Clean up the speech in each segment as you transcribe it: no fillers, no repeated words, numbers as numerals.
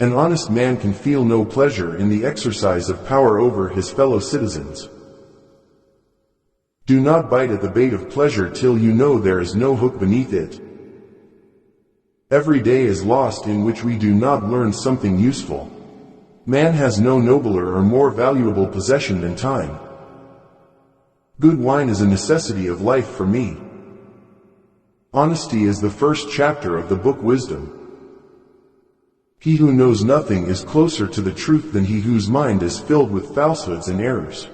An honest man can feel no pleasure in the exercise of power over his fellow citizens. Do not bite at the bait of pleasure till you know there is no hook beneath it. Every day is lost in which we do not learn something useful. Man has no nobler or more valuable possession than time. Good wine is a necessity of life for me. Honesty is the first chapter of the book Wisdom. He who knows nothing is closer to the truth than he whose mind is filled with falsehoods and errors.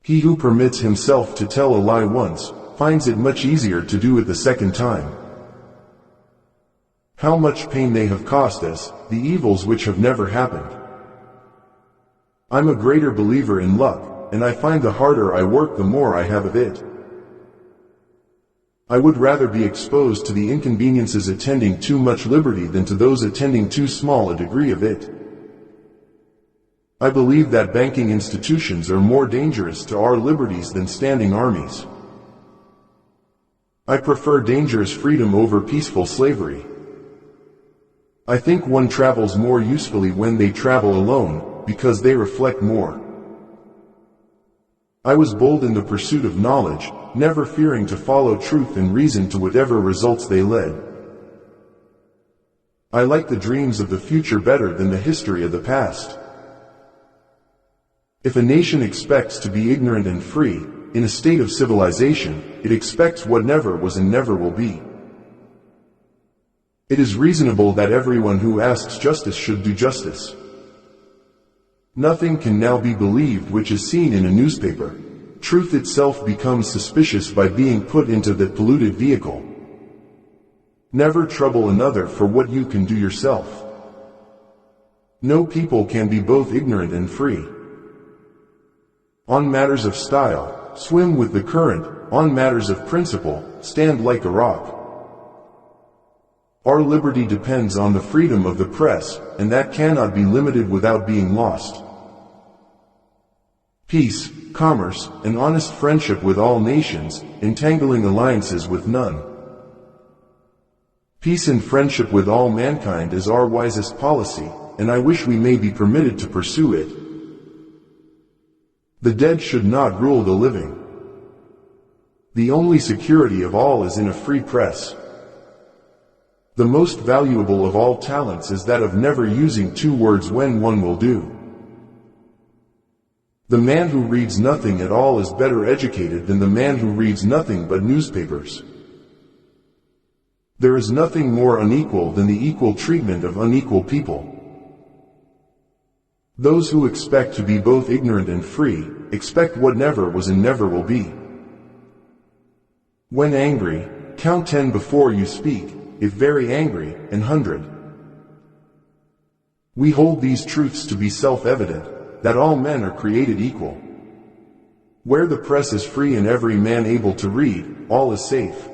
He who permits himself to tell a lie once, finds it much easier to do it the second time. How much pain they have cost us, the evils which have never happened. I'm a greater believer in luck, and I find the harder I work the more I have of it. I would rather be exposed to the inconveniences attending too much liberty than to those attending too small a degree of it. I believe that banking institutions are more dangerous to our liberties than standing armies. I prefer dangerous freedom over peaceful slavery. I think one travels more usefully when they travel alone, because they reflect more. I was bold in the pursuit of knowledge, never fearing to follow truth and reason to whatever results they led. I like the dreams of the future better than the history of the past. If a nation expects to be ignorant and free, in a state of civilization, it expects what never was and never will be. It is reasonable that everyone who asks justice should do justice. Nothing can now be believed which is seen in a newspaper. Truth itself becomes suspicious by being put into that polluted vehicle. Never trouble another for what you can do yourself. No people can be both ignorant and free. On matters of style, swim with the current. On matters of principle, stand like a rock. Our liberty depends on the freedom of the press, and that cannot be limited without being lost. Peace, commerce, and honest friendship with all nations, entangling alliances with none. Peace and friendship with all mankind is our wisest policy, and I wish we may be permitted to pursue it. The dead should not rule the living. The only security of all is in a free press. The most valuable of all talents is that of never using two words when one will do. The man who reads nothing at all is better educated than the man who reads nothing but newspapers. There is nothing more unequal than the equal treatment of unequal people. Those who expect to be both ignorant and free, expect what never was and never will be. When angry, count 10 before you speak, if very angry, an 100. We hold these truths to be self-evident, that all men are created equal. Where the press is free and every man able to read, all is safe.